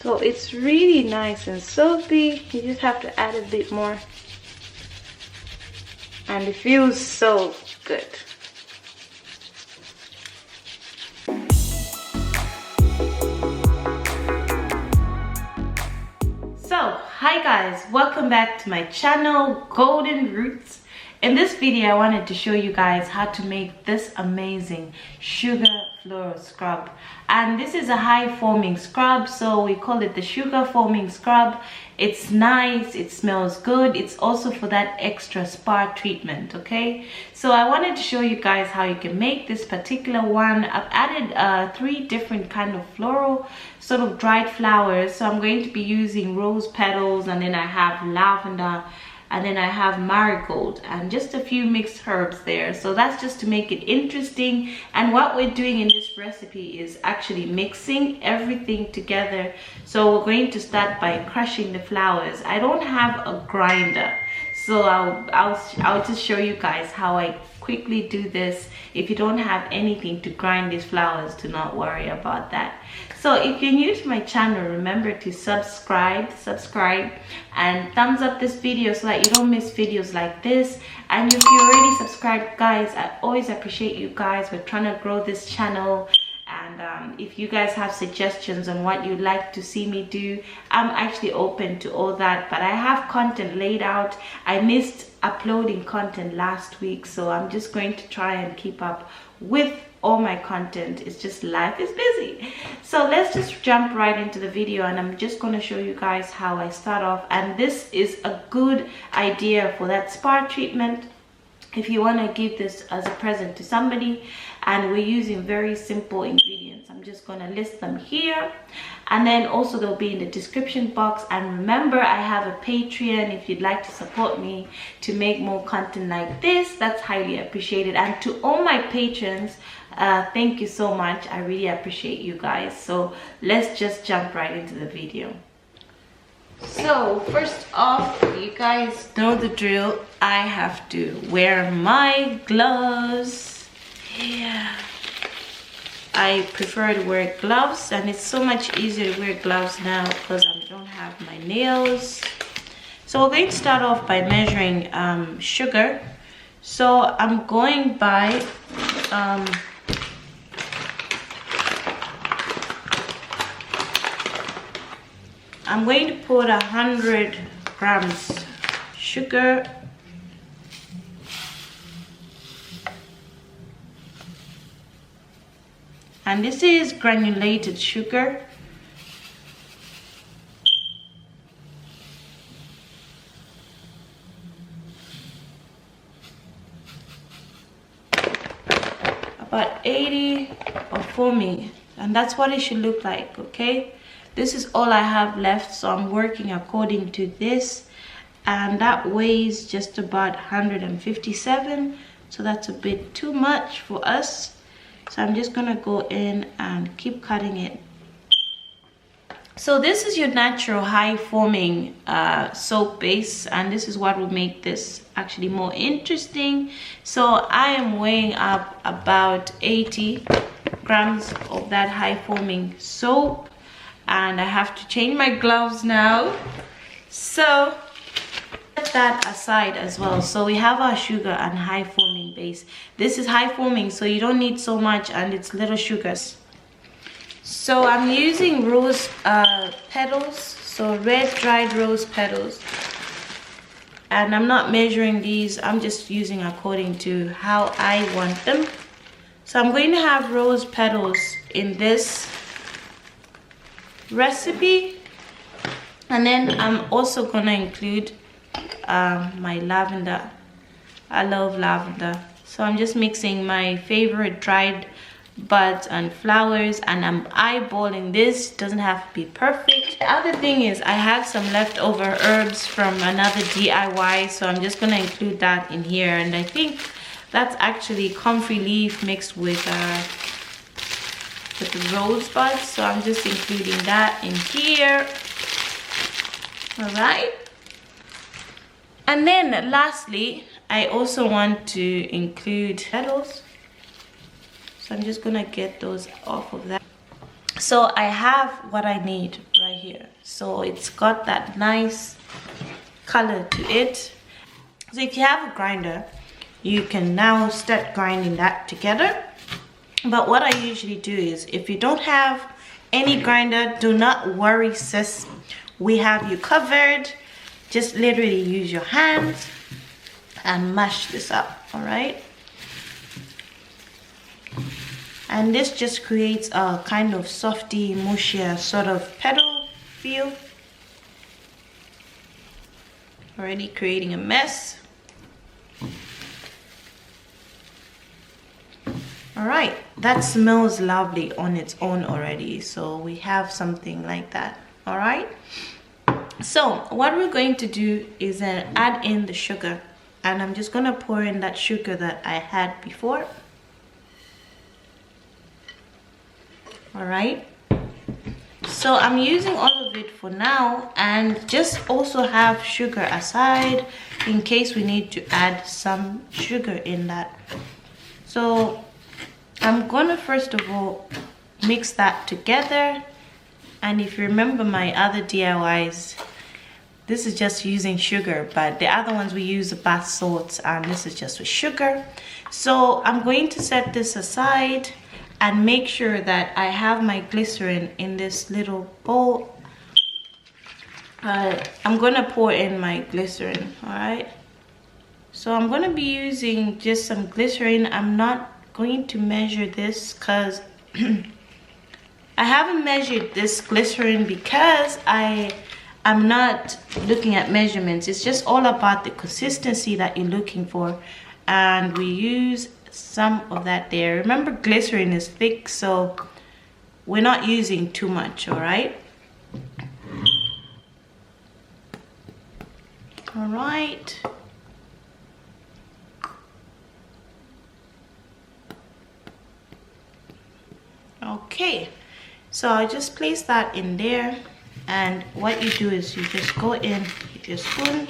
So it's really nice and soapy. You just have to add a bit more. And it feels so good. So, hi guys, welcome back to my channel, Golden Roots. In this video, I wanted to show you guys how to make this amazing sugar floral scrub. And this is a high foaming scrub, so we call it the sugar foaming scrub. It's nice, it smells good. It's also for that extra spa treatment, okay? So I wanted to show you guys how you can make this particular one. I've added 3 different kind of floral sort of dried flowers. So I'm going to be using rose petals, and then I have lavender, and then I have marigold, and just a few mixed herbs there. So that's just to make it interesting. And what we're doing in this recipe is actually mixing everything together. So we're going to start by crushing the flowers. I don't have a grinder, so I'll just show you guys how I quickly do this. If you don't have anything to grind these flowers, do not worry about that. So if you're new to my channel, remember to subscribe and thumbs up this video so that you don't miss videos like this. And if you're already subscribed, guys, I always appreciate you guys. We're trying to grow this channel. And if you guys have suggestions on what you'd like to see me do, I'm actually open to all that. But I have content laid out. I missed uploading content last week, so I'm just going to try and keep up with all my content. It's just life is busy. So let's just jump right into the video, and I'm just going to show you guys how I start off. And this is a good idea for that spa treatment if you want to give this as a present to somebody. And we're using very simple ingredients. I'm just going to list them here, and then also they'll be in the description box. And remember, I have a Patreon if you'd like to support me to make more content like this. That's highly appreciated. And to all my patrons, thank you so much. I really appreciate you guys. So let's just jump right into the video. So first off, you guys know the drill. I have to wear my gloves. Yeah, I prefer to wear gloves, and it's so much easier to wear gloves now because I don't have my nails. So we're going to start off by measuring sugar. So I'm going by I'm going to put 100 grams sugar. And this is granulated sugar. About 80 of foaming, and that's what it should look like, okay? This is all I have left, so I'm working according to this, and that weighs just about 157, so that's a bit too much for us. So I'm just gonna go in and keep cutting it. So this is your natural high foaming soap base, and this is what will make this actually more interesting. So I am weighing up about 80 grams of that high foaming soap, and I have to change my gloves now. So set that aside as well. So we have our sugar and high foaming base. This is high foaming, so you don't need so much, and it's little sugars. So I'm using rose petals, so red dried rose petals, and I'm not measuring these. I'm just using according to how I want them. So I'm going to have rose petals in this recipe, and then I'm also going to include my lavender. I love lavender, so I'm just mixing my favorite dried buds and flowers, and I'm eyeballing this. Doesn't have to be perfect. The other thing is I had some leftover herbs from another DIY, so I'm just going to include that in here. And I think that's actually comfrey leaf mixed with the rose buds, so I'm just including that in here. All right. And then lastly, I also want to include petals. So I'm just gonna get those off of that. So I have what I need right here. So it's got that nice color to it. So if you have a grinder, you can now start grinding that together. But what I usually do is, if you don't have any grinder, do not worry, sis. We have you covered. Just literally use your hands and mash this up, all right? And this just creates a kind of softy, mushier sort of petal feel. Already creating a mess. All right, that smells lovely on its own already. So we have something like that, all right? So what we're going to do is add in the sugar. And I'm just gonna pour in that sugar that I had before. All right, so I'm using all of it for now, and just also have sugar aside in case we need to add some sugar in that. So I'm gonna first of all mix that together. And if you remember my other DIYs, this is just using sugar, but the other ones we use the bath salts, and this is just with sugar. So I'm going to set this aside and make sure that I have my glycerin in this little bowl. I'm gonna pour in my glycerin, all right? So I'm gonna be using just some glycerin. I'm not going to measure this because I haven't measured this glycerin because I'm not looking at measurements. It's just all about the consistency that you're looking for. And we use some of that there. Remember, glycerin is thick, so we're not using too much, all right? All right. Okay, so I just place that in there, and what you do is you just go in with your spoon.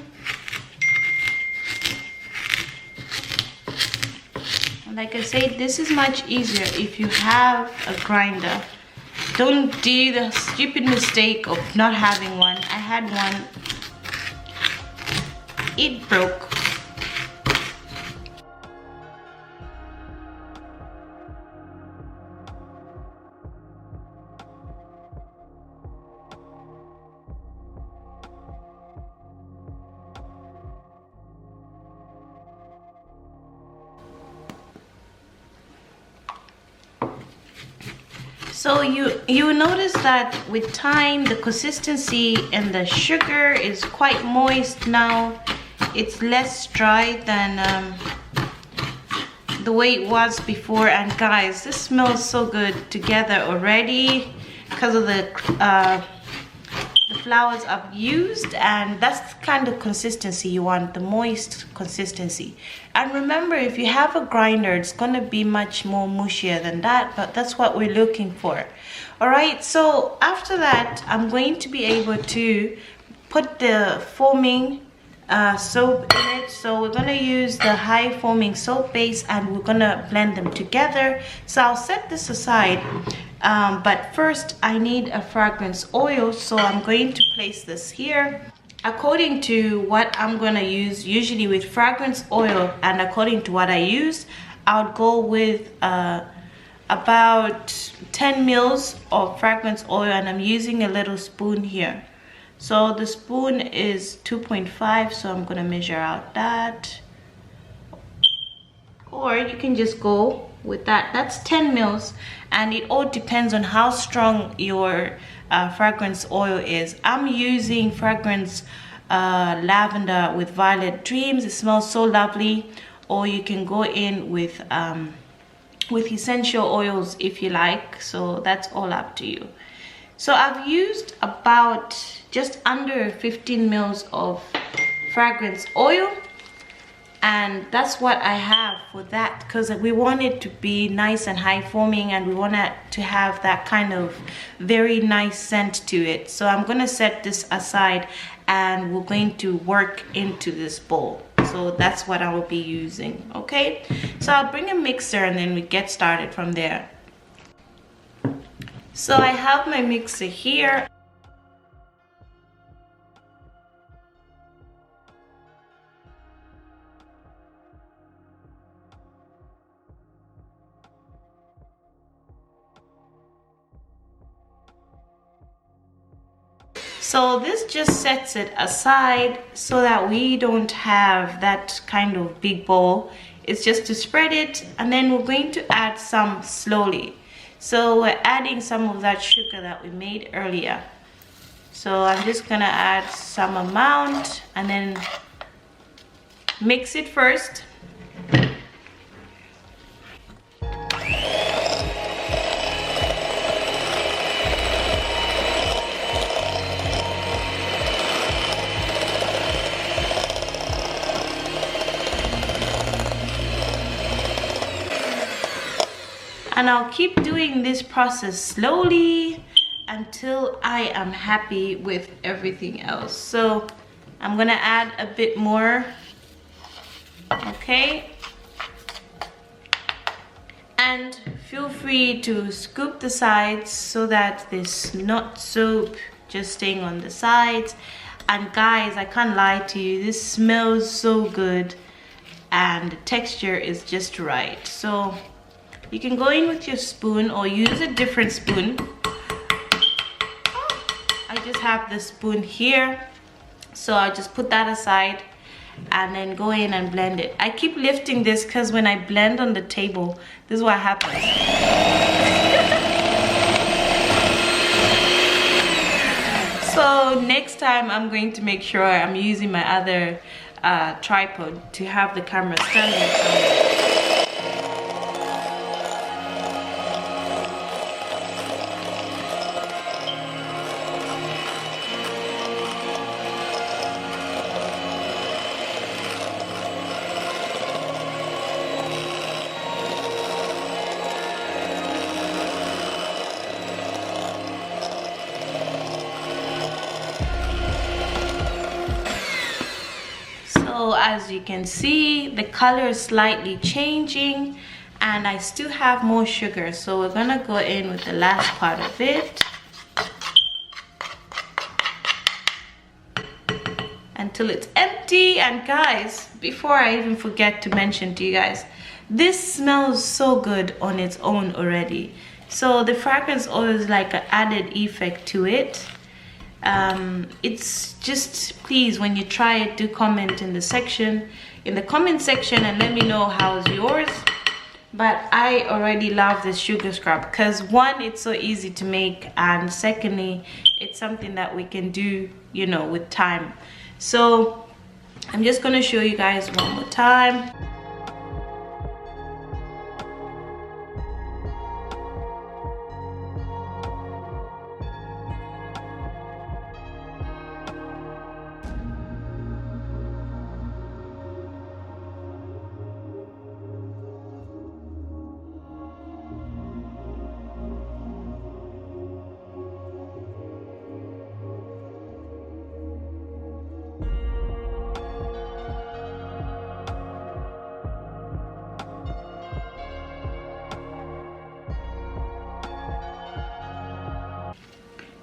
Like I said, this is much easier if you have a grinder. Don't do the stupid mistake of not having one. I had one. It broke. So you will notice that with time, the consistency and the sugar is quite moist now. It's less dry than the way it was before. And guys, this smells so good together already because of the flowers I've used, and that's the kind of consistency you want, the moist consistency. And remember, if you have a grinder, it's going to be much more mushier than that, but that's what we're looking for. All right, so after that, I'm going to be able to put the foaming soap in it. So we're going to use the high foaming soap base, and we're going to blend them together. So I'll set this aside. But first I need a fragrance oil, so I'm going to place this here. According to what I'm going to use, usually with fragrance oil, and according to what I use, I would go with about 10 mils of fragrance oil, and I'm using a little spoon here. So the spoon is 2.5, so I'm going to measure out that. Or you can just go with that. That's 10 mils, and it all depends on how strong your fragrance oil is. I'm using fragrance lavender with violet dreams. It smells so lovely. Or you can go in with essential oils if you like. So that's all up to you. So I've used about just under 15 mils of fragrance oil. And that's what I have for that, because we want it to be nice and high foaming, and we want it to have that kind of very nice scent to it. So I'm going to set this aside, and we're going to work into this bowl. So that's what I will be using. Okay, so I'll bring a mixer and then we get started from there. So I have my mixer here. So this just sets it aside so that we don't have that kind of big bowl. It's just to spread it, and then we're going to add some slowly. So we're adding some of that sugar that we made earlier. So I'm just gonna add some amount and then mix it first. And I'll keep doing this process slowly until I am happy with everything else. So I'm gonna add a bit more, okay? And feel free to scoop the sides so that there's not soap just staying on the sides. And guys, I can't lie to you, this smells so good and the texture is just right. So you can go in with your spoon or use a different spoon. I just have this spoon here, so I'll just put that aside and then go in and blend it. I keep lifting this because when I blend on the table, this is what happens. So next time I'm going to make sure I'm using my other tripod to have the camera standing. So as you can see, the color is slightly changing and I still have more sugar, so we're gonna go in with the last part of it until it's empty. And guys, before I even forget to mention to you guys, this smells so good on its own already. So the fragrance oil is like an added effect to it. It's just, please, when you try it, do comment in the comment section and let me know how's yours. But I already love this sugar scrub because one, it's so easy to make, and secondly, it's something that we can do, you know, with time. So I'm just gonna show you guys one more time.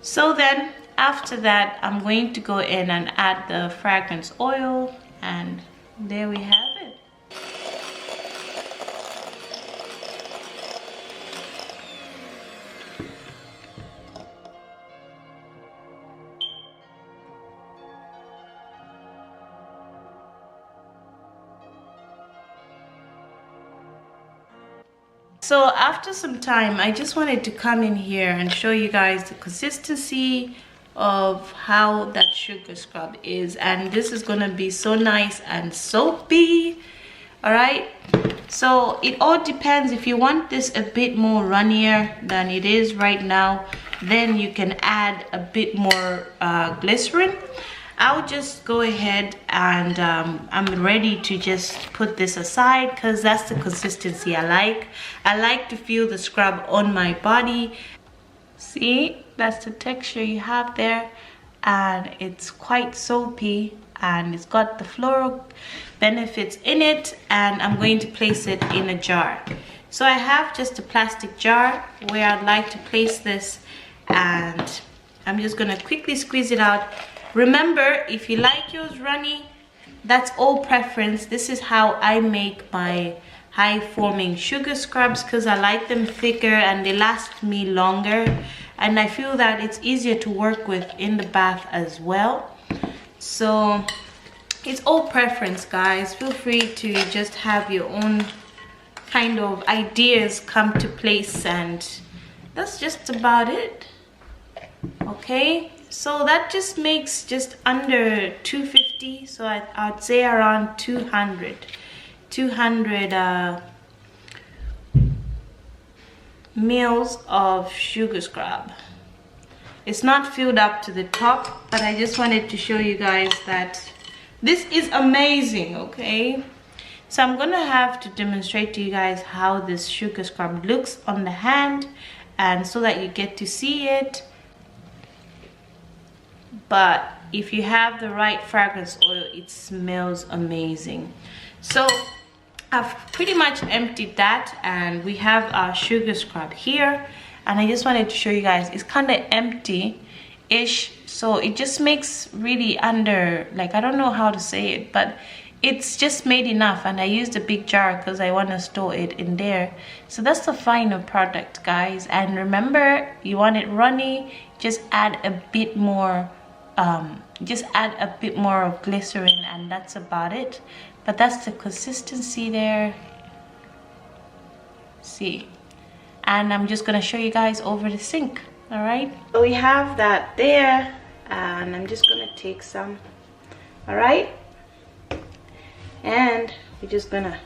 So then after that, I'm going to go in and add the fragrance oil, and there we have it. So after some time, I just wanted to come in here and show you guys the consistency of how that sugar scrub is, and this is gonna be so nice and soapy. All right, so it all depends. If you want this a bit more runnier than it is right now, then you can add a bit more glycerin. I'll just go ahead and I'm ready to just put this aside because that's the consistency I like. I like to feel the scrub on my body. See, that's the texture you have there, and it's quite soapy and it's got the floral benefits in it. And I'm going to place it in a jar. So I have just a plastic jar where I'd like to place this, and I'm just gonna quickly squeeze it out. Remember, if you like yours runny, that's all preference. This is how I make my high forming sugar scrubs, because I like them thicker and they last me longer, and I feel that it's easier to work with in the bath as well. So it's all preference, guys. Feel free to just have your own kind of ideas come to place, and that's just about it. Okay, so that just makes just under 250, so I'd say around 200 mils of sugar scrub. It's not filled up to the top, but I just wanted to show you guys that this is amazing. Okay, so I'm gonna have to demonstrate to you guys how this sugar scrub looks on the hand, and so that you get to see it. But if you have the right fragrance oil, it smells amazing. So I've pretty much emptied that, and we have our sugar scrub here, and I just wanted to show you guys it's kind of empty-ish, so it just makes really under, like, I don't know how to say it, but it's just made enough. And I used a big jar because I want to store it in there. So that's the final product, guys. And remember, you want it runny, just add a bit more of glycerin, and that's about it. But that's the consistency there. See, and I'm just gonna show you guys over the sink. All right, so we have that there, and I'm just gonna take some. All right, and we're just gonna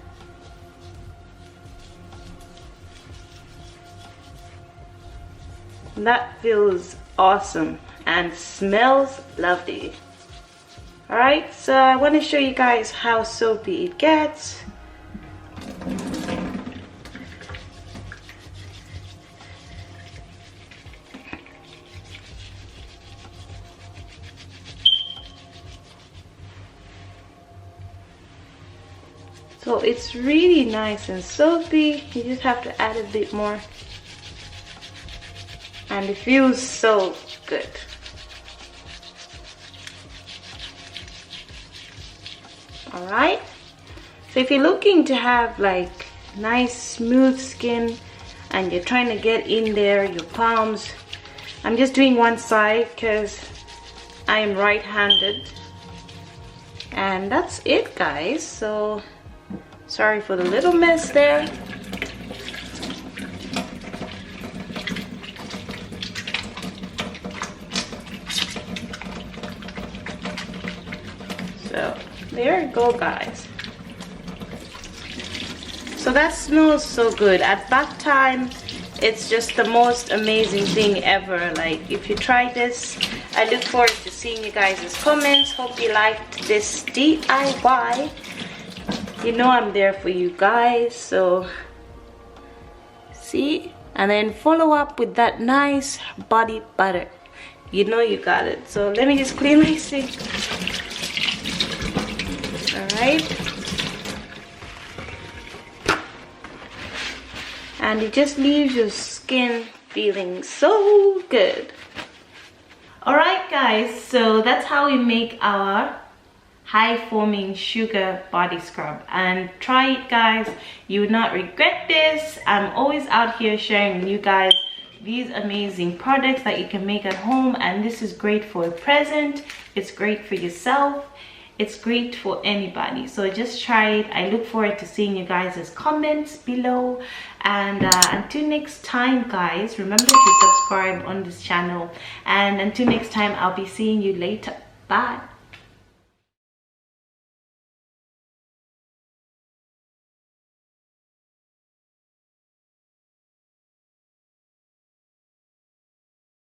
that feels awesome and smells lovely. All right, so I want to show you guys how soapy it gets. So it's really nice and soapy. You just have to add a bit more, and it feels so good. All right, so if you're looking to have like nice smooth skin and you're trying to get in there, your palms, I'm just doing one side because I am right-handed, and that's it, guys. So sorry for the little mess there. So there you go, guys. So that smells so good. At bath time, it's just the most amazing thing ever. Like, if you try this, I look forward to seeing you guys' comments. Hope you liked this DIY. You know I'm there for you guys. So see, and then follow up with that nice body butter. You know you got it. So let me just clean my sink. Alright, and it just leaves your skin feeling so good. Alright, guys, so that's how we make our high forming sugar body scrub, and try it, guys. You would not regret this. I'm always out here sharing with you guys these amazing products that you can make at home, and this is great for a present. It's great for yourself. It's great for anybody. So just try it. I look forward to seeing you guys' comments below, and until next time, guys, remember to subscribe on this channel, and until next time, I'll be seeing you later. Bye.